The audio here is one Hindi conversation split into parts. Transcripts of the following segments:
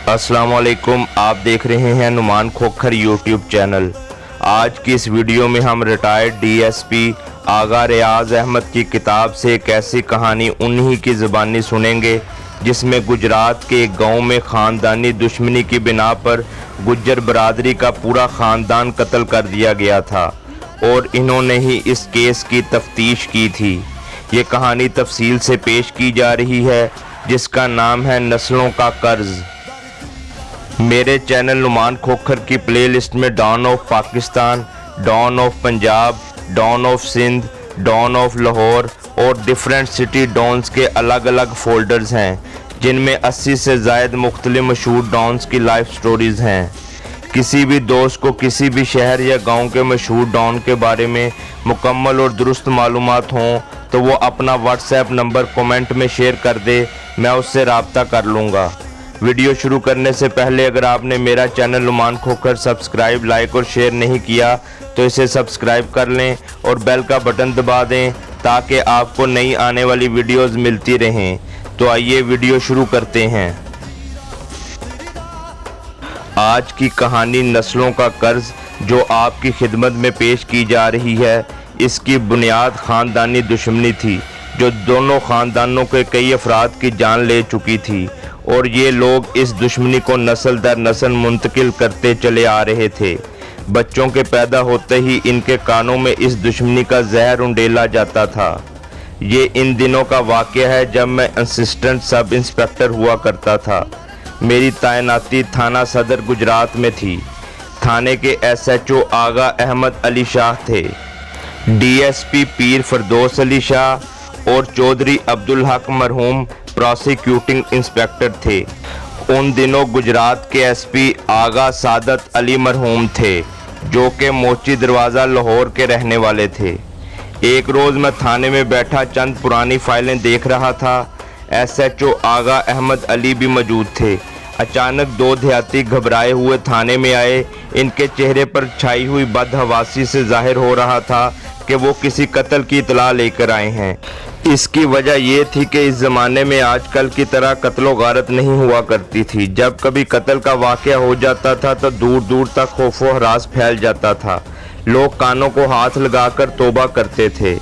अस्सलाम वालेकुम। आप देख रहे हैं नुमान खोखर यूट्यूब चैनल। आज की इस वीडियो में हम रिटायर्ड डीएसपी आगा रियाज अहमद की किताब से एक ऐसी कहानी उन्हीं की ज़बानी सुनेंगे जिसमें गुजरात के एक गांव में ख़ानदानी दुश्मनी की बिना पर गुज्जर बरादरी का पूरा ख़ानदान कत्ल कर दिया गया था और इन्होंने ही इस केस की तफ्तीश की थी। ये कहानी तफसील से पेश की जा रही है जिसका नाम है नस्लों का कर्ज। मेरे चैनल नुमान खोखर की प्लेलिस्ट में don of Pakistan, don of Punjab, don of Sindh, don of Lahore और डिफरेंट सिटी डॉन्स के अलग अलग फोल्डर्स हैं जिनमें 80 से ज़ायद मुख्तलिफ मशहूर डॉन्स की लाइफ स्टोरीज़ हैं। किसी भी दोस्त को किसी भी शहर या गांव के मशहूर डॉन के बारे में मुकम्मल और दुरुस्त मालूमात हों तो वो अपना व्हाट्सएप नंबर कमेंट में शेयर कर दे, मैं उससे रब्ता कर लूँगा। वीडियो शुरू करने से पहले अगर आपने मेरा channel Numan Khokhar subscribe, like और शेयर नहीं किया तो इसे सब्सक्राइब कर लें और बेल का बटन दबा दें ताकि आपको नई आने वाली वीडियोस मिलती रहें। तो आइए वीडियो शुरू करते हैं। आज की कहानी नस्लों का कर्ज जो आपकी खिदमत में पेश की जा रही है, इसकी बुनियाद ख़ानदानी दुश्मनी थी जो दोनों ख़ानदानों के कई अफराद की जान ले चुकी थी और ये लोग इस दुश्मनी को नस्ल दर नस्ल मुंतकिल करते चले आ रहे थे। बच्चों के पैदा होते ही इनके कानों में इस दुश्मनी का जहर उंडेला जाता था। ये इन दिनों का वाक़या है जब मैं असिस्टेंट सब इंस्पेक्टर हुआ करता था। मेरी तैनाती थाना सदर गुजरात में थी। थाने के SHO आगा अहमद अली शाह थे, DSP पीर फरदौस अली शाह और चौधरी अब्दुल हक मरहूम प्रोसिक्यूटिंग इंस्पेक्टर थे। उन दिनों गुजरात के SP आगा सादत अली मरहूम थे जो कि मोची दरवाज़ा लाहौर के रहने वाले थे। एक रोज़ मैं थाने में बैठा चंद पुरानी फाइलें देख रहा था। SHO आगा अहमद अली भी मौजूद थे। अचानक दो देहाती घबराए हुए थाने में आए। इनके चेहरे पर छाई हुई बदहवासी से जाहिर हो रहा था कि वो किसी कत्ल की इतला लेकर आए हैं। इसकी वजह ये थी कि इस ज़माने में आजकल की तरह कत्लो गारत नहीं हुआ करती थी। जब कभी कत्ल का वाक़या हो जाता था तो दूर दूर तक खौफ व हरास फैल जाता था। लोग कानों को हाथ लगाकर तौबा करते थे।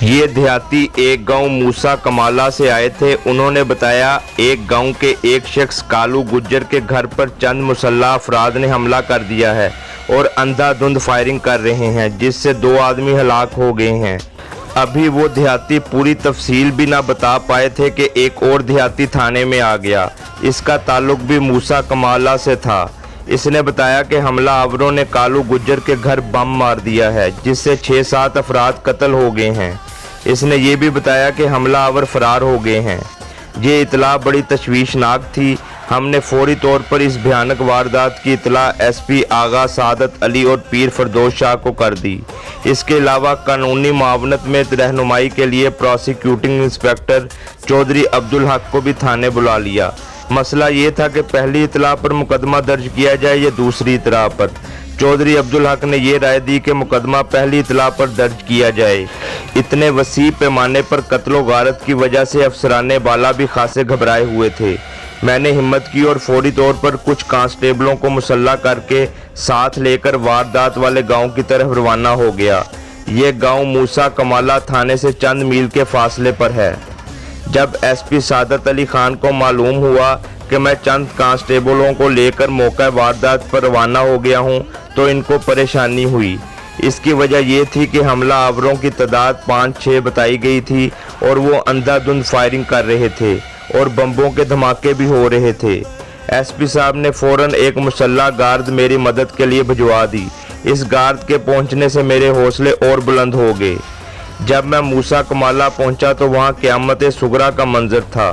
ये देहाती एक गांव मूसा कमाला से आए थे। उन्होंने बताया एक गांव के एक शख्स कालू गुज्जर के घर पर चंद मुसल्लह अफराद ने हमला कर दिया है और अंधाधुंध फायरिंग कर रहे हैं जिससे 2 आदमी हलाक हो गए हैं। अभी वो देहाती पूरी तफसील भी ना बता पाए थे कि एक और देहाती थाने में आ गया। इसका ताल्लुक भी मूसा कमाला से था। इसने बताया कि हमलावरों ने कालू गुज्जर के घर बम मार दिया है जिससे 6-7 अफराद कत्ल हो गए हैं। इसने ये भी बताया कि हमलावर फरार हो गए हैं। ये इतला बड़ी तशवीशनाक थी। हमने फौरी तौर पर इस भयानक वारदात की इतला SP आगा सादत अली और पीर फरदौस शाह को कर दी। इसके अलावा कानूनी मावनत में रहनुमाई के लिए प्रोसिक्यूटिंग इंस्पेक्टर चौधरी अब्दुल हक को भी थाने बुला लिया। मसला ये था कि पहली इतला पर मुकदमा दर्ज किया जाए या दूसरी इतला पर। चौधरी अब्दुल हक ने यह राय दी कि मुकदमा पहली इतला पर दर्ज किया जाए। इतने वसी पैमाने पर कत्लो गारत की वजह से अफसराने बाला भी खासे घबराए हुए थे। मैंने हिम्मत की और फौरी तौर पर कुछ कांस्टेबलों को मुसल्ला करके साथ लेकर वारदात वाले गांव की तरफ रवाना हो गया। ये गांव मूसा कमाला थाने से चंद मील के फासले पर है। जब SP सादत अली खान को मालूम हुआ कि मैं चंद कांस्टेबलों को लेकर मौका वारदात पर रवाना हो गया हूं तो इनको परेशानी हुई। इसकी वजह यह थी कि हमलावरों की तादाद 5-6 बताई गई थी और वो अंधाधुंध फायरिंग कर रहे थे और बम्बों के धमाके भी हो रहे थे। SP साहब ने फ़ौरन एक मुसल्ला गार्ड मेरी मदद के लिए भिजवा दी। इस गार्ड के पहुंचने से मेरे हौसले और बुलंद हो गए। जब मैं मूसा कमाला पहुंचा तो वहां क़यामत सुगरा का मंजर था।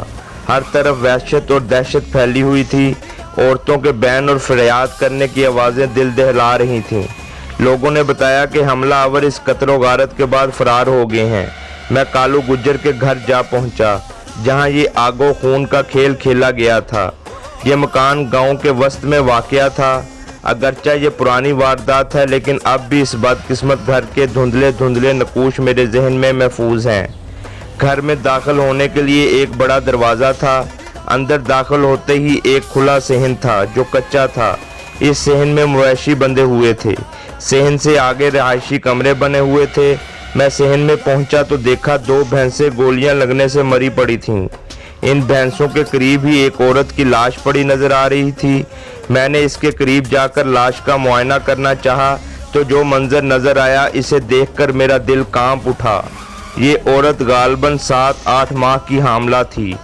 हर तरफ वहशत और दहशत फैली हुई थी। औरतों के बैन और फरियाद करने की आवाज़ें दिल दहला रही थीं। लोगों ने बताया कि हमलावर इस कत्ल गारत के बाद फरार हो गए हैं। मैं कालू गुज्जर के घर जा पहुंचा जहां ये आगो खून का खेल खेला गया था। ये मकान गांव के वस्त में वाक़या था। अगरचा ये पुरानी वारदात है लेकिन अब भी इस बदकिस्मत घर के धुंधले धुंधले नकूश मेरे जहन में महफूज हैं। घर में दाखिल होने के लिए एक बड़ा दरवाज़ा था। अंदर दाखिल होते ही एक खुला सहन था जो कच्चा था। इस सहन में मवेशी बंधे हुए थे। सहन से आगे रहायशी कमरे बने हुए थे। मैं सहन में पहुंचा तो देखा 2 भैंसें गोलियां लगने से मरी पड़ी थीं। इन भैंसों के करीब ही एक औरत की लाश पड़ी नजर आ रही थी। मैंने इसके करीब जाकर लाश का मुआयना करना चाहा तो जो मंजर नजर आया, इसे देखकर मेरा दिल कांप उठा। ये औरत गालबन 7-8 माह की हामला थी।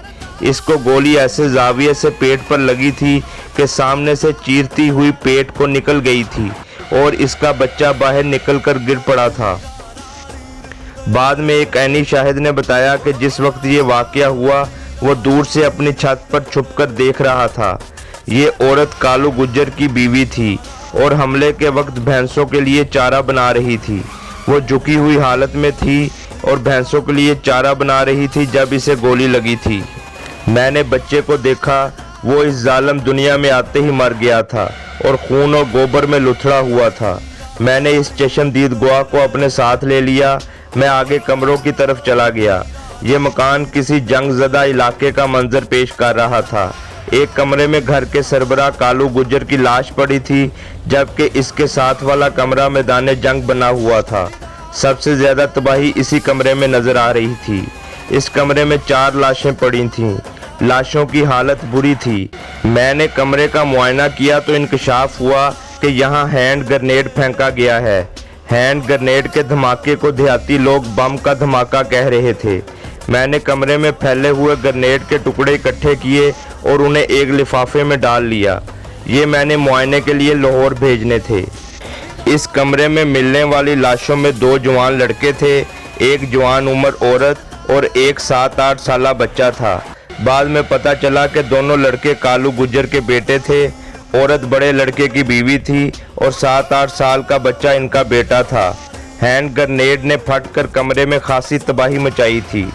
इसको गोली ऐसे जाविये से पेट पर लगी थी कि सामने से चीरती हुई पेट को निकल गई थी और इसका बच्चा बाहर निकलकर गिर पड़ा था। बाद में एक ऐनी शाहिद ने बताया कि जिस वक्त ये वाकया हुआ वो दूर से अपनी छत पर छुपकर देख रहा था। ये औरत कालू गुज्जर की बीवी थी और हमले के वक्त भैंसों के लिए चारा बना रही थी। वो झुकी हुई हालत में थी और भैंसों के लिए चारा बना रही थी जब इसे गोली लगी थी। मैंने बच्चे को देखा, वो इस जालिम दुनिया में आते ही मर गया था और खून और गोबर में लुथड़ा हुआ था। मैंने इस चश्मदीद गवाह को अपने साथ ले लिया। मैं आगे कमरों की तरफ चला गया। ये मकान किसी जंगज़दा इलाके का मंजर पेश कर रहा था। एक कमरे में घर के सरबराह कालू गुज्जर की लाश पड़ी थी, जबकि इसके साथ वाला कमरा मैदान जंग बना हुआ था। सबसे ज़्यादा तबाही इसी कमरे में नज़र आ रही थी। इस कमरे में 4 लाशें पड़ी थीं। लाशों की हालत बुरी थी। मैंने कमरे का मुआयना किया तो इंकशाफ हुआ कि यहाँ हैंड ग्रेनेड फेंका गया है। हैंड ग्रेनेड के धमाके को देहाती लोग बम का धमाका कह रहे थे। मैंने कमरे में फैले हुए ग्रेनेड के टुकड़े इकट्ठे किए और उन्हें एक लिफाफे में डाल लिया। ये मैंने मुआयने के लिए लाहौर भेजने थे। इस कमरे में मिलने वाली लाशों में 2 जवान लड़के थे, एक जवान उम्र औरत और एक 7-8 साला बच्चा था। बाद में पता चला कि दोनों लड़के कालू गुज्जर के बेटे थे। औरत बड़े लड़के की बीवी थी और 7-8 साल का बच्चा इनका बेटा था। हैंड ग्रेनेड ने फटकर कमरे में खासी तबाही मचाई थी।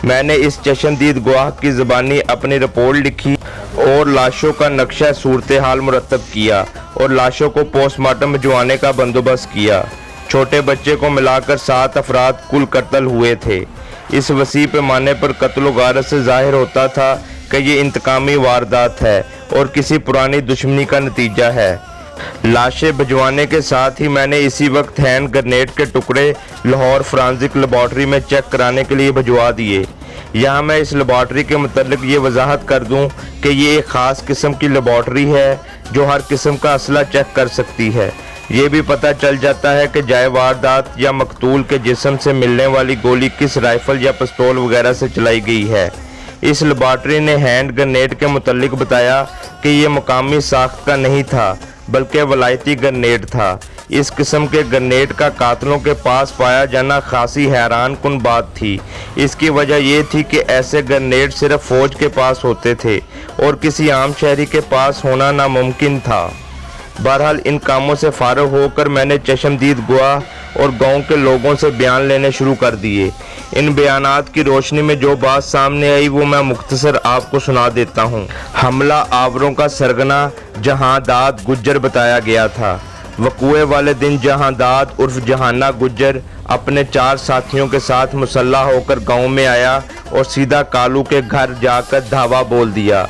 मैंने इस चश्मदीद गवाह की ज़बानी अपनी रिपोर्ट लिखी और लाशों का नक्शा सूरत हाल मुरतब किया और लाशों को पोस्टमार्टम भिजवाने का बंदोबस्त किया। छोटे बच्चे को मिलाकर 7 अफराद कुल कत्ल हुए थे। इस वसी पैमाने पर कत्ल गारत से जाहिर होता था कि ये इंतकामी वारदात है और किसी पुरानी दुश्मनी का नतीजा है। लाशें भिजवाने के साथ ही मैंने इसी वक्त हैंड ग्रेनेड के टुकड़े लाहौर फोरेंसिक लेबॉर्ट्री में चेक कराने के लिए भिजवा दिए। यहाँ मैं इस लेबॉर्ट्री के मुतल्लिक ये वजाहत कर दूँ कि ये एक ख़ास किस्म की लेबॉर्ट्री है जो हर किस्म का असला चेक कर सकती है। ये भी पता चल जाता है कि जाए वारदात या मकतूल के जिस्म से मिलने वाली गोली किस राइफल या पिस्तौल वगैरह से चलाई गई है। इस लेबॉर्ट्री ने हैंड ग्रेनेड के मुतल्लिक बताया कि ये मुकामी साख्त का नहीं था बल्कि वलायती ग्रेनेड था। इस किस्म के ग्रेनेड का कातलों के पास पाया जाना खासी हैरान कुन बात थी। इसकी वजह यह थी कि ऐसे ग्रेनेड सिर्फ फौज के पास होते थे और किसी आम शहरी के पास होना नामुमकिन था। बहरहाल इन कामों से फारग होकर मैंने चश्मदीद गवाह और गांव के लोगों से बयान लेने शुरू कर दिए। इन बयानात की रोशनी में जो बात सामने आई वो मैं मुख्तसर आपको सुना देता हूँ। हमला आवरों का सरगना जहांदाद गुज्जर बताया गया था। वक़ूए वाले दिन जहांदाद उर्फ जहाना गुज्जर अपने 4 साथियों के साथ मुसल्ला होकर गांव में आया और सीधा कालू के घर जाकर धावा बोल दिया।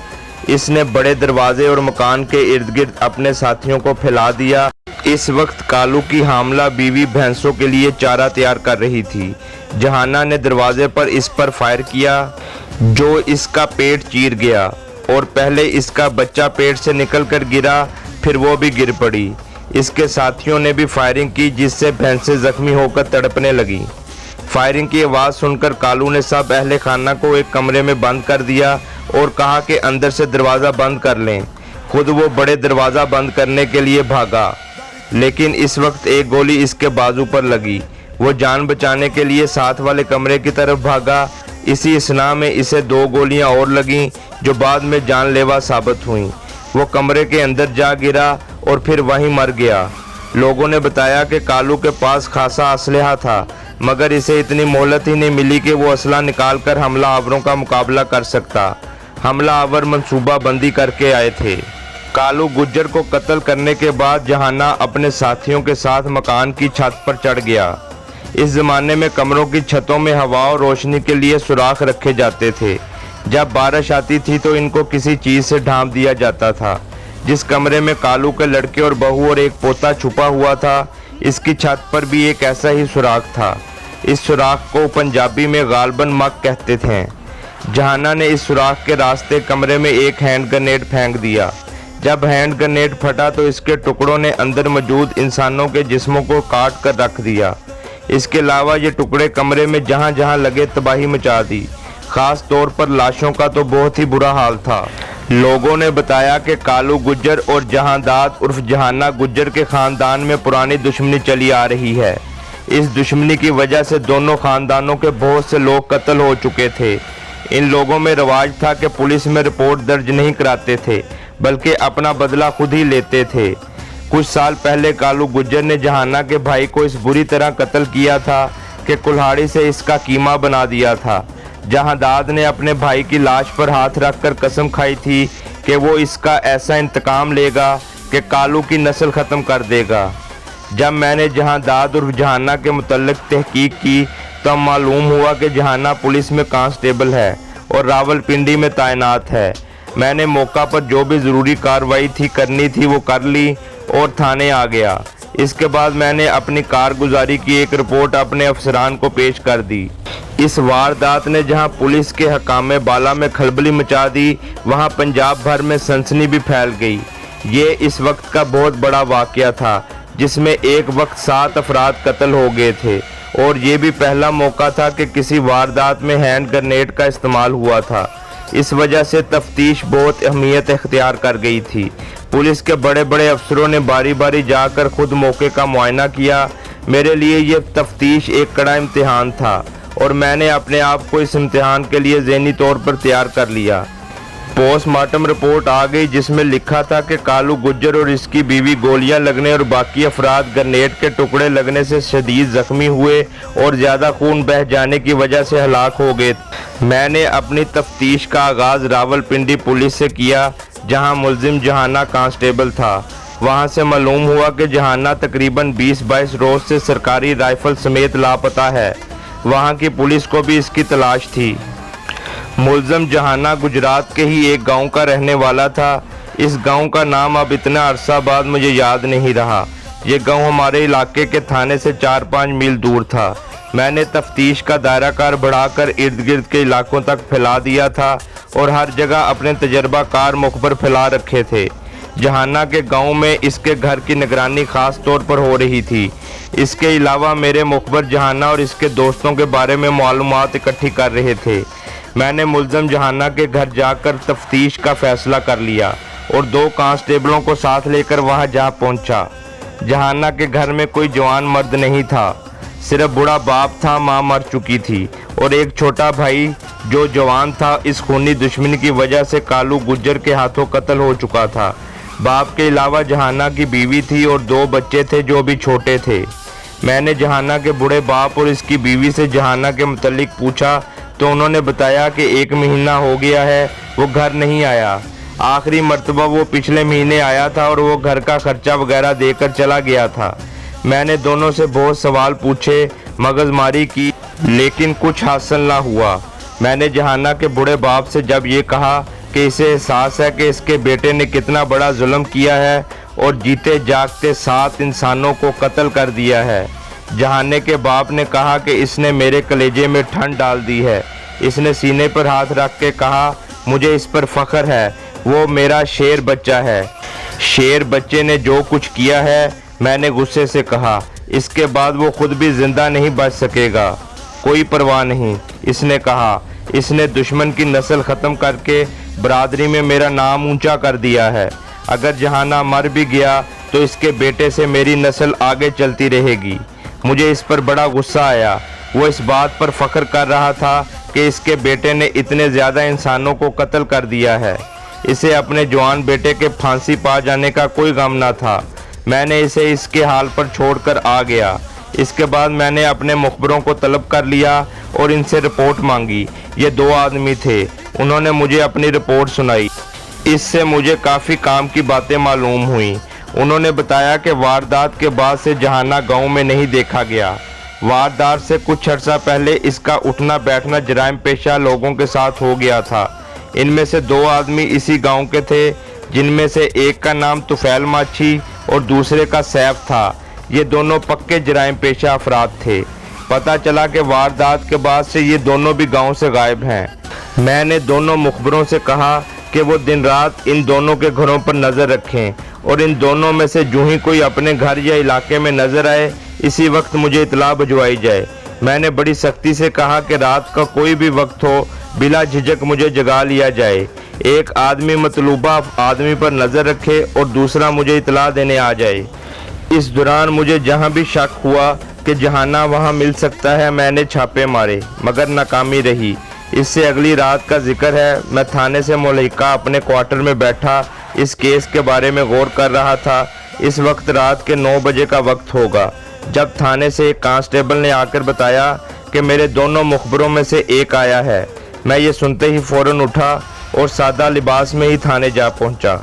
इसने बड़े दरवाजे और मकान के इर्द गिर्द अपने साथियों को फैला दिया। इस वक्त कालू की हामला बीवी भैंसों के लिए चारा तैयार कर रही थी। जहाना ने दरवाजे पर इस पर फायर किया जो इसका पेट चीर गया और पहले इसका बच्चा पेट से निकलकर गिरा, फिर वो भी गिर पड़ी। इसके साथियों ने भी फायरिंग की जिससे भैंसें जख्मी होकर तड़पने लगी। फायरिंग की आवाज़ सुनकर कालू ने सब अहले खाना को एक कमरे में बंद कर दिया और कहा कि अंदर से दरवाज़ा बंद कर लें। खुद वो बड़े दरवाज़ा बंद करने के लिए भागा, लेकिन इस वक्त एक गोली इसके बाजू पर लगी। वो जान बचाने के लिए साथ वाले कमरे की तरफ भागा। इसी असना में इसे 2 गोलियां और लगीं जो बाद में जानलेवा साबित हुईं। वो कमरे के अंदर जा गिरा और फिर वहीं मर गया। लोगों ने बताया कि कालू के पास खासा असलहा था, मगर इसे इतनी मोहलत ही नहीं मिली कि वो असला निकाल कर हमला आवरों का मुकाबला कर सकता। हमला आवर मंसूबा बंदी करके आए थे। कालू गुज्जर को कत्ल करने के बाद जहाना अपने साथियों के साथ मकान की छत पर चढ़ गया। इस ज़माने में कमरों की छतों में हवा और रोशनी के लिए सुराख रखे जाते थे। जब बारिश आती थी तो इनको किसी चीज़ से ढांप दिया जाता था। जिस कमरे में कालू के लड़के और बहू और एक पोता छुपा हुआ था, इसकी छत पर भी एक ऐसा ही सुराख था। इस सुराख को पंजाबी में गालबन मग कहते थे। जहाना ने इस सुराख के रास्ते कमरे में एक हैंड ग्रेनेड फेंक दिया। जब हैंड ग्रेनेड फटा तो इसके टुकड़ों ने अंदर मौजूद इंसानों के जिस्मों को काट कर रख दिया। इसके अलावा ये टुकड़े कमरे में जहां जहां लगे तबाही मचा दी। खास तौर पर लाशों का तो बहुत ही बुरा हाल था। लोगों ने बताया कि कालू गुज्जर और जहांदाद उर्फ जहाना गुज्जर के खानदान में पुरानी दुश्मनी चली आ रही है। इस दुश्मनी की वजह से दोनों खानदानों के बहुत से लोग कत्ल हो चुके थे। इन लोगों में रिवाज था कि पुलिस में रिपोर्ट दर्ज नहीं कराते थे, बल्कि अपना बदला खुद ही लेते थे। कुछ साल पहले कालू गुज्जर ने जहाना के भाई को इस बुरी तरह कत्ल किया था कि कुल्हाड़ी से इसका कीमा बना दिया था। जहांदाद ने अपने भाई की लाश पर हाथ रखकर कसम खाई थी कि वो इसका ऐसा इंतकाम लेगा कि कालू की नस्ल ख़त्म कर देगा। जब मैंने जहांदाद और जहाना के मुतल्लिक तहकीक की तब मालूम हुआ कि जहाना पुलिस में कांस्टेबल है और रावलपिंडी में तैनात है। मैंने मौका पर जो भी ज़रूरी कार्रवाई करनी थी वो कर ली और थाने आ गया। इसके बाद मैंने अपनी कारगुजारी की एक रिपोर्ट अपने अफसरान को पेश कर दी। इस वारदात ने जहां पुलिस के हकामे बाला में खलबली मचा दी, वहां पंजाब भर में सनसनी भी फैल गई। ये इस वक्त का बहुत बड़ा वाक़या था जिसमें एक वक्त 7 अफराद कत्ल हो गए थे और ये भी पहला मौका था कि किसी वारदात में हैंड ग्रेनेड का इस्तेमाल हुआ था। इस वजह से तफ्तीश बहुत अहमियत इख्तियार कर गई थी। पुलिस के बड़े बड़े अफसरों ने बारी बारी जाकर खुद मौके का मुआयना किया। मेरे लिए ये तफ्तीश एक कड़ा इम्तिहान था और मैंने अपने आप को इस इम्तिहान के लिए ज़हनी तौर पर तैयार कर लिया। पोस्टमार्टम रिपोर्ट आ गई जिसमें लिखा था कि कालू गुज्जर और इसकी बीवी गोलियां लगने और बाकी अफराद ग्रेनेड के टुकड़े लगने से शदीद जख्मी हुए और ज़्यादा खून बह जाने की वजह से हलाक हो गए। मैंने अपनी तफ्तीश का आगाज़ रावलपिंडी पुलिस से किया, जहां मुलजिम जहाना कांस्टेबल था। वहां से मालूम हुआ कि जहाना तकरीबन 20-22 रोज़ से सरकारी राइफल समेत लापता है। वहां की पुलिस को भी इसकी तलाश थी। मुलजिम जहाना गुजरात के ही एक गांव का रहने वाला था। इस गांव का नाम अब इतना अरसा बाद मुझे याद नहीं रहा। ये गांव हमारे इलाके के थाने से 4-5 मील दूर था। मैंने तफ्तीश का दायरा कार बढ़ाकर इर्द गिर्द के इलाकों तक फैला दिया था और हर जगह अपने तजर्बाकार मुखबर फैला रखे थे। जहाना के गांव में इसके घर की निगरानी खास तौर पर हो रही थी। इसके अलावा मेरे मुखबर जहाना और इसके दोस्तों के बारे में मालूमात इकट्ठी कर रहे थे। मैंने मुलजिम जहाना के घर जाकर तफ्तीश का फैसला कर लिया और 2 कांस्टेबलों को साथ लेकर वहां जा पहुंचा। जहाना के घर में कोई जवान मर्द नहीं था, सिर्फ बूढ़ा बाप था, माँ मर चुकी थी और एक छोटा भाई जो जवान था इस खूनी दुश्मनी की वजह से कालू गुज्जर के हाथों कत्ल हो चुका था। बाप के अलावा जहाना की बीवी थी और 2 बच्चे थे जो भी छोटे थे। मैंने जहाना के बूढ़े बाप और इसकी बीवी से जहाना के मुतल्लिक पूछा तो उन्होंने बताया कि 1 महीना हो गया है वो घर नहीं आया। आखिरी मर्तबा वो पिछले महीने आया था और वो घर का खर्चा वगैरह देकर चला गया था। मैंने दोनों से बहुत सवाल पूछे, मगजमारी की, लेकिन कुछ हासिल ना हुआ। मैंने जहाना के बूढ़े बाप से जब ये कहा कि इसे एहसास है कि इसके बेटे ने कितना बड़ा जुल्म किया है और जीते जागते 7 इंसानों को कत्ल कर दिया है, जहाने के बाप ने कहा कि इसने मेरे कलेजे में ठंड डाल दी है। इसने सीने पर हाथ रख के कहा, मुझे इस पर फ़ख्र है, वो मेरा शेर बच्चा है। शेर बच्चे ने जो कुछ किया है, मैंने गुस्से से कहा, इसके बाद वो खुद भी ज़िंदा नहीं बच सकेगा। कोई परवाह नहीं, इसने कहा, इसने दुश्मन की नस्ल ख़त्म करके बरादरी में मेरा नाम ऊंचा कर दिया है। अगर जहाना मर भी गया तो इसके बेटे से मेरी नस्ल आगे चलती रहेगी। मुझे इस पर बड़ा गुस्सा आया। वो इस बात पर फ़ख्र कर रहा था कि इसके बेटे ने इतने ज़्यादा इंसानों को कत्ल कर दिया है। इसे अपने जवान बेटे के फांसी पा जाने का कोई गम न था। मैंने इसे इसके हाल पर छोड़कर आ गया। इसके बाद मैंने अपने मुखबरों को तलब कर लिया और इनसे रिपोर्ट मांगी। ये 2 आदमी थे। उन्होंने मुझे अपनी रिपोर्ट सुनाई। इससे मुझे काफ़ी काम की बातें मालूम हुई। उन्होंने बताया कि वारदात के बाद से जहाना गांव में नहीं देखा गया। वारदात से कुछ अर्सा पहले इसका उठना बैठना जराइम पेशा लोगों के साथ हो गया था। इनमें से 2 आदमी इसी गांव के थे, जिनमें से एक का नाम तुफैल माछी और दूसरे का सैफ था। ये दोनों पक्के जराइम पेशा अफराद थे। पता चला कि वारदात के बाद से ये दोनों भी गांव से गायब हैं। मैंने दोनों मुखबरों से कहा कि वो दिन रात इन दोनों के घरों पर नज़र रखें और इन दोनों में से जो ही कोई अपने घर या इलाके में नज़र आए इसी वक्त मुझे इतला भिजवाई जाए। मैंने बड़ी सख्ती से कहा कि रात का कोई भी वक्त हो, बिला झिझक मुझे जगा लिया जाए। एक आदमी मतलूबा आदमी पर नज़र रखे और दूसरा मुझे इतला देने आ जाए। इस दौरान मुझे जहां भी शक हुआ कि जहाना वहां मिल सकता है, मैंने छापे मारे मगर नाकामी रही। इससे अगली रात का जिक्र है, मैं थाने से मुल्हिका अपने क्वार्टर में बैठा इस केस के बारे में गौर कर रहा था। इस वक्त रात के 9 बजे का वक्त होगा जब थाने से एक कांस्टेबल ने आकर बताया कि मेरे दोनों मुखबरों में से एक आया है। मैं ये सुनते ही फ़ौरन उठा और सादा लिबास में ही थाने जा पहुंचा।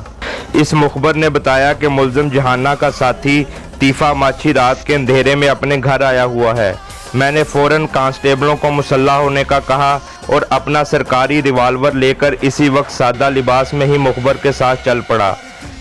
इस मुखबर ने बताया कि मुल्ज़िम जहाना का साथी तीफा माछी रात के अंधेरे में अपने घर आया हुआ है। मैंने फ़ौरन कांस्टेबलों को मुसल्ला होने का कहा और अपना सरकारी रिवाल्वर लेकर इसी वक्त सादा लिबास में ही मुखबर के साथ चल पड़ा।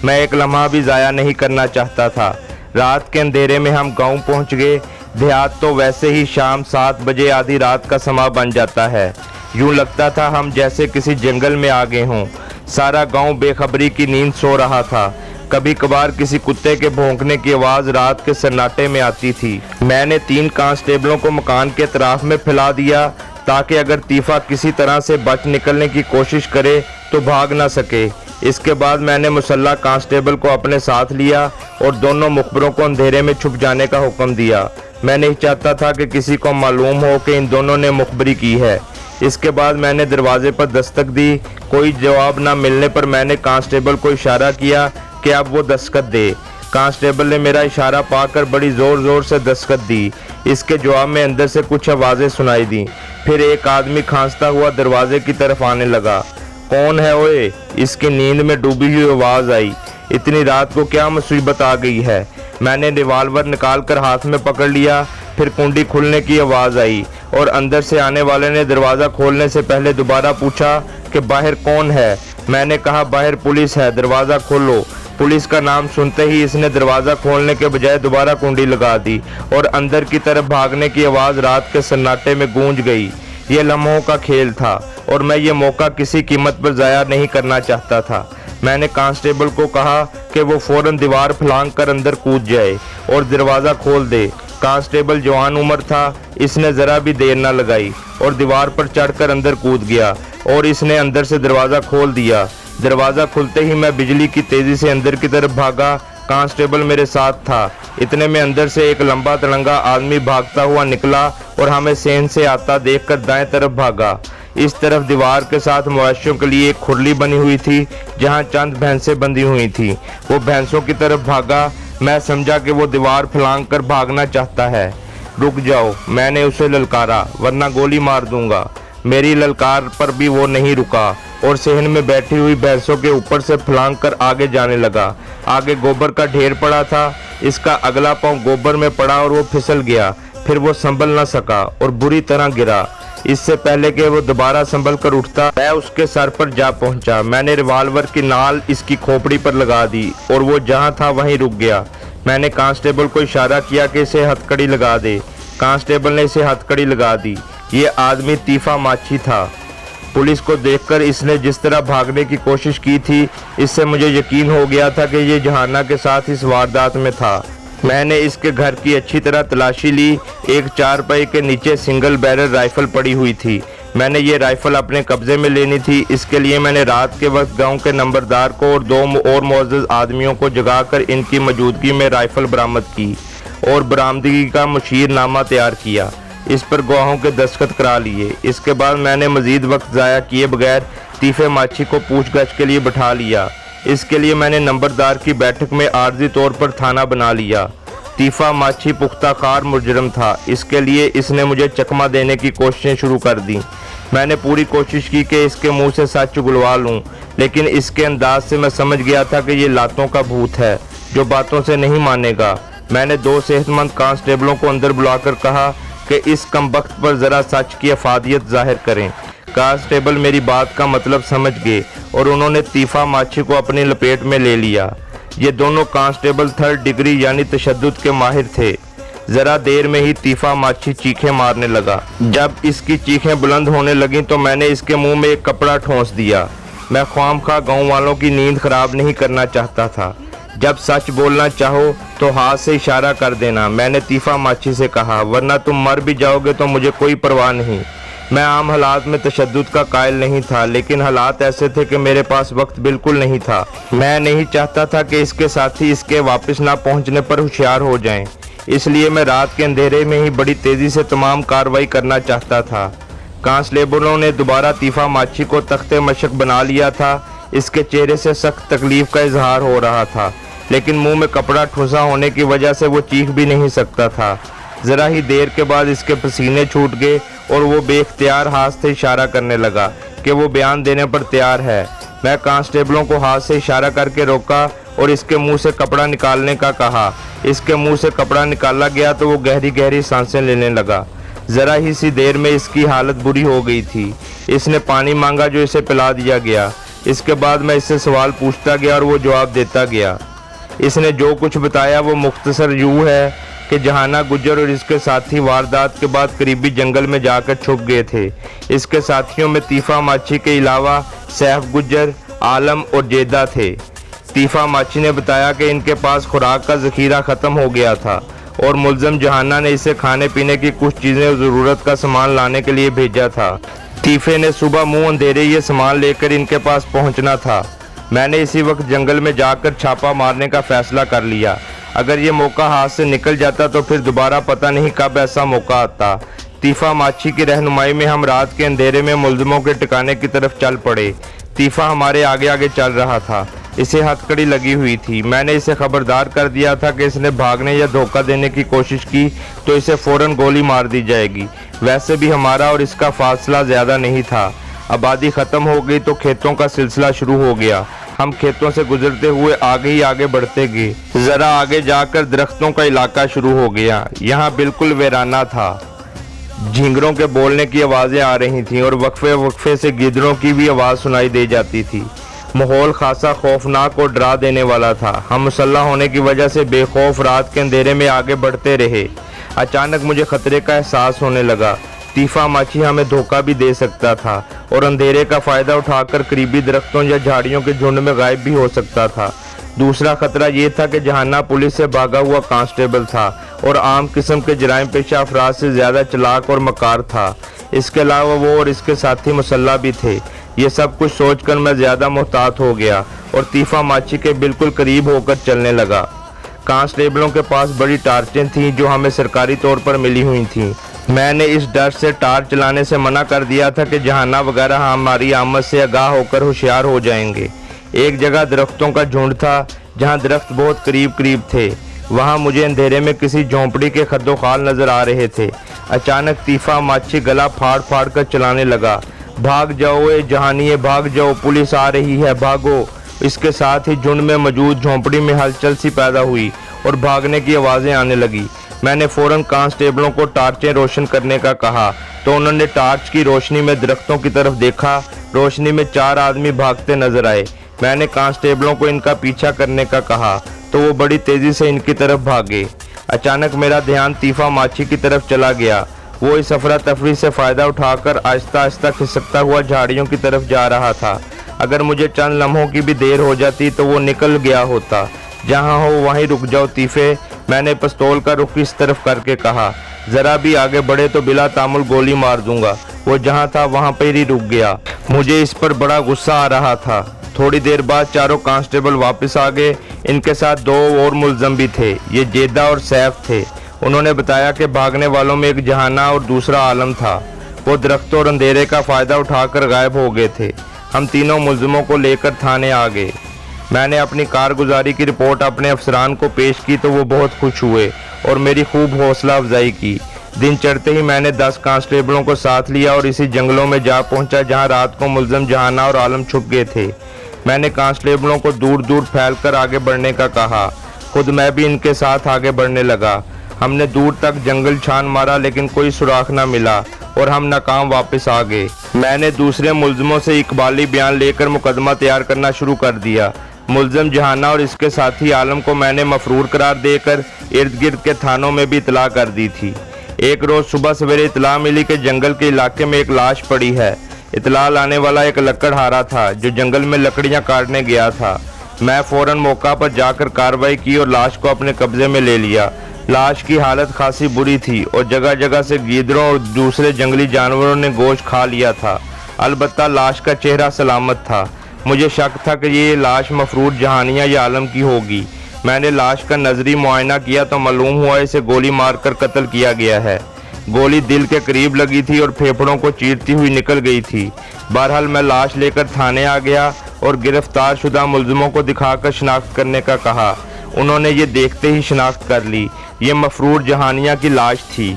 मैं एक लम्हा भी ज़ाया नहीं करना चाहता था। रात के अंधेरे में हम गांव पहुंच गए। देहात तो वैसे ही शाम 7 बजे आधी रात का समा बन जाता है। यूं लगता था हम जैसे किसी जंगल में आ गए हों। सारा गांव बेखबरी की नींद सो रहा था। कभी कभार किसी कुत्ते के भौंकने की आवाज़ रात के सन्नाटे में आती थी। मैंने 3 कांस्टेबलों को मकान के अतराफ में फैला दिया ताकि अगर तीफा किसी तरह से बच निकलने की कोशिश करे तो भाग ना सके। इसके बाद मैंने मुसल्ला कांस्टेबल को अपने साथ लिया और दोनों मुखबरों को अंधेरे में छुप जाने का हुक्म दिया। मैं नहीं चाहता था कि किसी को मालूम हो कि इन दोनों ने मुखबरी की है। इसके बाद मैंने दरवाजे पर दस्तक दी। कोई जवाब न मिलने पर मैंने कांस्टेबल को इशारा किया कि अब वो दस्तखत दे। कांस्टेबल ने मेरा इशारा पाकर बड़ी ज़ोर ज़ोर से दस्तखत दी। इसके जवाब में अंदर से कुछ आवाज़ें सुनाई दी। फिर एक आदमी खांसता हुआ दरवाजे की तरफ आने लगा। कौन है ओए? इसकी नींद में डूबी हुई आवाज़ आई। इतनी रात को क्या मुसीबत आ गई है? मैंने रिवाल्वर निकाल कर हाथ में पकड़ लिया। फिर कुंडी खुलने की आवाज़ आई और अंदर से आने वाले ने दरवाज़ा खोलने से पहले दोबारा पूछा कि बाहर कौन है। मैंने कहा बाहर पुलिस है, दरवाज़ा खोलो। पुलिस का नाम सुनते ही इसने दरवाज़ा खोलने के बजाय दोबारा कुंडी लगा दी और अंदर की तरफ भागने की आवाज़ रात के सन्नाटे में गूंज गई। ये लम्हों का खेल था और मैं ये मौका किसी कीमत पर ज़ाया नहीं करना चाहता था। मैंने कांस्टेबल को कहा कि वो फ़ौरन दीवार फलांग कर अंदर कूद जाए और दरवाज़ा खोल दे। कांस्टेबल जवान उम्र था, इसने ज़रा भी देर न लगाई और दीवार पर चढ़कर अंदर कूद गया और इसने अंदर से दरवाज़ा खोल दिया। दरवाज़ा खुलते ही मैं बिजली की तेज़ी से अंदर की तरफ भागा। कांस्टेबल मेरे साथ था। इतने में अंदर से एक लंबा तड़ंगा आदमी भागता हुआ निकला और हमें सेन से आता देखकर दाएं तरफ भागा। इस तरफ दीवार के साथ मवेशियों के लिए एक खुरली बनी हुई थी जहां चंद भैंसें बंधी हुई थी। वो भैंसों की तरफ भागा। मैं समझा कि वो दीवार फलांग कर भागना चाहता है। रुक जाओ, मैंने उसे ललकारा, वरना गोली मार दूंगा। मेरी ललकार पर भी वो नहीं रुका और सहन में बैठी हुई भैंसों के ऊपर से फलांग कर आगे जाने लगा। आगे गोबर का ढेर पड़ा था। इसका अगला पांव गोबर में पड़ा और वो फिसल गया। फिर वो संभल न सका और बुरी तरह गिरा। इससे पहले कि वो दोबारा संभल कर उठता, मैं उसके सर पर जा पहुंचा। मैंने रिवाल्वर की नाल इसकी खोपड़ी पर लगा दी और वो जहां था वहीं रुक गया। मैंने कांस्टेबल को इशारा किया कि इसे हथकड़ी लगा दे। कांस्टेबल ने इसे हथकड़ी लगा दी। ये आदमी तीफा माछी था। पुलिस को देखकर इसने जिस तरह भागने की कोशिश की थी, इससे मुझे यकीन हो गया था कि ये जहाना के साथ इस वारदात में था। मैंने इसके घर की अच्छी तरह तलाशी ली। एक चारपाई के नीचे सिंगल बैरल राइफल पड़ी हुई थी। मैंने ये राइफल अपने कब्जे में लेनी थी। इसके लिए मैंने रात के वक्त गांव के नंबरदार को और 2 और मोअज़्ज़ज़ आदमियों को जगाकर इनकी मौजूदगी में राइफल बरामद की और बरामदगी का मुशीरनामा तैयार किया। इस पर गवाहों के दस्तखत करा लिए। इसके बाद मैंने मज़ीद वक्त ज़ाया किए बगैर तीफे माछी को पूछगछ के लिए बैठा लिया। इसके लिए मैंने नंबरदार की बैठक में आर्जी तौर पर थाना बना लिया। तीफा माछी पुख्ताकार मुजरम था। इसके लिए इसने मुझे चकमा देने की कोशिशें शुरू कर दी। मैंने पूरी कोशिश की कि इसके मुंह से सच उगलवा लूं, लेकिन इसके अंदाज से मैं समझ गया था कि ये लातों का भूत है जो बातों से नहीं मानेगा। मैंने 2 सेहतमंद कांस्टेबलों को अंदर बुलाकर कहा कि इस कमबख्त पर ज़रा सच की अफादियत जाहिर करें। कांस्टेबल मेरी बात का मतलब समझ गए और उन्होंने तीफा माछी को अपनी लपेट में ले लिया। ये दोनों कांस्टेबल 3rd डिग्री यानी तशद्दुद के माहिर थे। ज़रा देर में ही तीफा माछी चीखें मारने लगा। जब इसकी चीखें बुलंद होने लगीं तो मैंने इसके मुंह में एक कपड़ा ठोंस दिया। मैं ख्वामखा गाँव वालों की नींद खराब नहीं करना चाहता था। जब सच बोलना चाहो तो हाथ से इशारा कर देना, मैंने तीफा माछी से कहा, वरना तुम मर भी जाओगे तो मुझे कोई परवाह नहीं। मैं आम हालात में तशद्दुद का कायल नहीं था, लेकिन हालात ऐसे थे कि मेरे पास वक्त बिल्कुल नहीं था। मैं नहीं चाहता था कि इसके साथी इसके वापस ना पहुंचने पर होशियार हो जाएं। इसलिए मैं रात के अंधेरे में ही बड़ी तेज़ी से तमाम कार्रवाई करना चाहता था। कांस्टेबलों ने दोबारा तीफा माछी को तख्ते मशक बना लिया था। इसके चेहरे से सख्त तकलीफ का इजहार हो रहा था, लेकिन मुंह में कपड़ा ठुसा होने की वजह से वो चीख भी नहीं सकता था। ज़रा ही देर के बाद इसके पसीने छूट गए और वो बेख्तियार हाथ से इशारा करने लगा कि वो बयान देने पर तैयार है। मैं कांस्टेबलों को हाथ से इशारा करके रोका और इसके मुंह से कपड़ा निकालने का कहा। इसके मुंह से कपड़ा निकाला गया तो वो गहरी गहरी सांसें लेने लगा। ज़रा ही सी देर में इसकी हालत बुरी हो गई थी। इसने पानी मांगा जो इसे पिला दिया गया। इसके बाद मैं इससे सवाल पूछता गया और वो जवाब देता गया। इसने जो कुछ बताया वो मुख्तसर यूँ है कि जहाना गुज्जर और इसके साथी वारदात के बाद करीबी जंगल में जाकर छुप गए थे। इसके साथियों में तीफा माछी के अलावा सैफ गुज्जर, आलम और जेदा थे। तीफा माछी ने बताया कि इनके पास खुराक का ज़ख़ीरा ख़त्म हो गया था और मुल्ज़म जहाना ने इसे खाने पीने की कुछ चीज़ें और ज़रूरत का सामान लाने के लिए भेजा था। तीफे ने सुबह मुँह अंधेरे ये सामान लेकर इनके पास पहुँचना था। मैंने इसी वक्त जंगल में जाकर छापा मारने का फ़ैसला कर लिया। अगर ये मौका हाथ से निकल जाता तो फिर दोबारा पता नहीं कब ऐसा मौका आता। तीफा माछी की रहनुमाई में हम रात के अंधेरे में मुल्ज़िमों के ठिकाने की तरफ चल पड़े। तीफा हमारे आगे आगे चल रहा था। इसे हथकड़ी लगी हुई थी। मैंने इसे खबरदार कर दिया था कि इसने भागने या धोखा देने की कोशिश की तो इसे फ़ौरन गोली मार दी जाएगी। वैसे भी हमारा और इसका फासला ज़्यादा नहीं था। आबादी ख़त्म हो गई तो खेतों का सिलसिला शुरू हो गया। हम खेतों से गुजरते हुए आगे ही आगे बढ़ते गए। ज़रा आगे जाकर दरख्तों का इलाका शुरू हो गया। यहाँ बिल्कुल वीराना था। झींगरों के बोलने की आवाज़ें आ रही थीं और वक्फे वक्फे से गिदड़ों की भी आवाज़ सुनाई दे जाती थी। माहौल खासा खौफनाक और डरा देने वाला था। हम मुसल्लह होने की वजह से बेखौफ रात के अंधेरे में आगे बढ़ते रहे। अचानक मुझे खतरे का एहसास होने लगा। तीफा माछी हमें धोखा भी दे सकता था और अंधेरे का फ़ायदा उठाकर करीबी दरख्तों या झाड़ियों के झुंड में गायब भी हो सकता था। दूसरा खतरा ये था कि जहाना पुलिस से भागा हुआ कांस्टेबल था और आम किस्म के जराइम पेशा अफराद से ज़्यादा चालाक और मकार था। इसके अलावा वो और इसके साथी मुसल्ला भी थे। ये सब कुछ सोचकर मैं ज़्यादा मुहतात हो गया और तीफा माछी के बिल्कुल करीब होकर चलने लगा। कांस्टेबलों के पास बड़ी टार्चें थीं जो हमें सरकारी तौर पर मिली हुई थीं। मैंने इस डर से टार्च चलाने से मना कर दिया था कि जहाना वगैरह हमारी आमद से आगाह होकर होशियार हो जाएंगे। एक जगह दरख्तों का झुंड था जहां दरख्त बहुत करीब करीब थे। वहां मुझे अंधेरे में किसी झोंपड़ी के खद्दोखाल नजर आ रहे थे। अचानक तीफा माछी गला फाड़ फाड़ कर चलाने लगा। भाग जाओ ए जहानिए, भाग जाओ, पुलिस आ रही है, भागो। इसके साथ ही झुंड में मौजूद झोंपड़ी में हलचल सी पैदा हुई और भागने की आवाज़ें आने लगी। मैंने फ़ौरन कांस्टेबलों को टार्चें रोशन करने का कहा तो उन्होंने टार्च की रोशनी में दरख्तों की तरफ देखा। रोशनी में 4 आदमी भागते नजर आए। मैंने कांस्टेबलों को इनका पीछा करने का कहा तो वो बड़ी तेज़ी से इनकी तरफ भागे। अचानक मेरा ध्यान तीफा माछी की तरफ चला गया। वो इस अफरा तफरी से फ़ायदा उठाकर आहिस्ता आहिस्ता खिसकता हुआ झाड़ियों की तरफ जा रहा था। अगर मुझे चंद लम्हों की भी देर हो जाती तो वो निकल गया होता। जहाँ हो वहीं रुक जाओ तीफे, मैंने पिस्तौल का रुख इस तरफ करके कहा। ज़रा भी आगे बढ़े तो बिला तामुल गोली मार दूंगा। वो जहाँ था वहाँ पर ही रुक गया। मुझे इस पर बड़ा गुस्सा आ रहा था। थोड़ी देर बाद चारों कांस्टेबल वापस आ गए। इनके साथ 2 और मुल्ज़म भी थे। ये जेदा और सैफ थे। उन्होंने बताया कि भागने वालों में एक जहाना और दूसरा आलम था। वो दरख्तों और अंधेरे का फ़ायदा उठाकर गायब हो गए थे। हम तीनों मुल्ज़िमों को लेकर थाने आ गए। मैंने अपनी कारगुजारी की रिपोर्ट अपने अफसरान को पेश की तो वो बहुत खुश हुए और मेरी खूब हौसला अफजाई की। दिन चढ़ते ही मैंने 10 कांस्टेबलों को साथ लिया और इसी जंगलों में जा पहुंचा जहां रात को मुल्ज़िम जहाना और आलम छुप गए थे। मैंने कांस्टेबलों को दूर दूर फैलकर आगे बढ़ने का कहा। खुद मैं भी इनके साथ आगे बढ़ने लगा। हमने दूर तक जंगल छान मारा लेकिन कोई सुराग ना मिला और हम नाकाम वापस आ गए। मैंने दूसरे मुल्ज़िमों से इकबाली बयान लेकर मुकदमा तैयार करना शुरू कर दिया। मुल्ज़िम जहाना और इसके साथी आलम को मैंने मफरूर करार देकर इर्द गिर्द के थानों में भी इतला कर दी थी। एक रोज़ सुबह सवेरे इतला मिली कि जंगल के इलाके में एक लाश पड़ी है। इतला लाने वाला एक लकड़हारा था जो जंगल में लकड़ियां काटने गया था। मैं फ़ौरन मौका पर जाकर कार्रवाई की और लाश को अपने कब्जे में ले लिया। लाश की हालत खासी बुरी थी और जगह जगह से गीदड़ों और दूसरे जंगली जानवरों ने गोश्त खा लिया था। अलबत्ता लाश का चेहरा सलामत था। मुझे शक था कि ये लाश मफरूर जहानिया या आलम की होगी। मैंने लाश का नजरी मुआयना किया तो मालूम हुआ इसे गोली मारकर कत्ल किया गया है। गोली दिल के करीब लगी थी और फेफड़ों को चीरती हुई निकल गई थी। बहरहाल मैं लाश लेकर थाने आ गया और गिरफ्तार शुदा मुल्ज़िमों को दिखाकर शनाख्त करने का कहा। उन्होंने ये देखते ही शनाख्त कर ली। ये मफरूर जहानिया की लाश थी।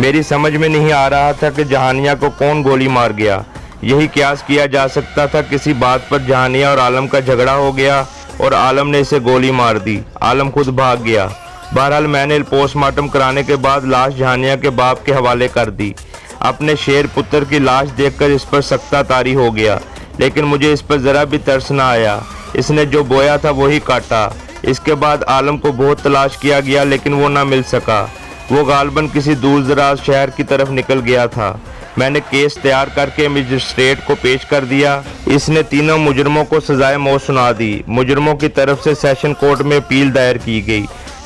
मेरी समझ में नहीं आ रहा था कि जहानिया को कौन गोली मार गया। यही क्यास किया जा सकता था किसी बात पर जहानिया और आलम का झगड़ा हो गया और आलम ने इसे गोली मार दी। आलम खुद भाग गया। बहरहाल मैंने पोस्टमार्टम कराने के बाद लाश जहानिया के बाप के हवाले कर दी। अपने शेर पुत्र की लाश देखकर इस पर सख्ता तारी हो गया, लेकिन मुझे इस पर ज़रा भी तरस न आया। इसने जो बोया था वही काटा। इसके बाद आलम को बहुत तलाश किया गया लेकिन वो ना मिल सका। वो गालबन किसी दूर दराज शहर की तरफ निकल गया था। मैंने केस तैयार करके मजिस्ट्रेट को पेश कर दिया। इसने तीनों मुजरमों को सजाए मौत सुना दी। मुजरमों की तरफ से सेशन कोर्ट में अपील दायर की गई।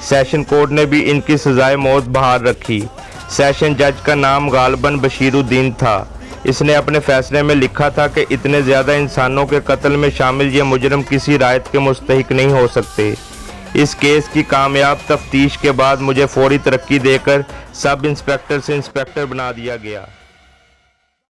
सेशन कोर्ट ने भी इनकी सजाए मौत बहाल रखी। सेशन जज का नाम गालबन बशीरुद्दीन था। इसने अपने फैसले में लिखा था कि इतने ज़्यादा इंसानों के कत्ल में शामिल ये मुजरम किसी रायत के मुस्तहिक नहीं हो सकते। इस केस की कामयाब तफ्तीश के बाद मुझे फौरी तरक्की देकर सब इंस्पेक्टर से इंस्पेक्टर बना दिया गया।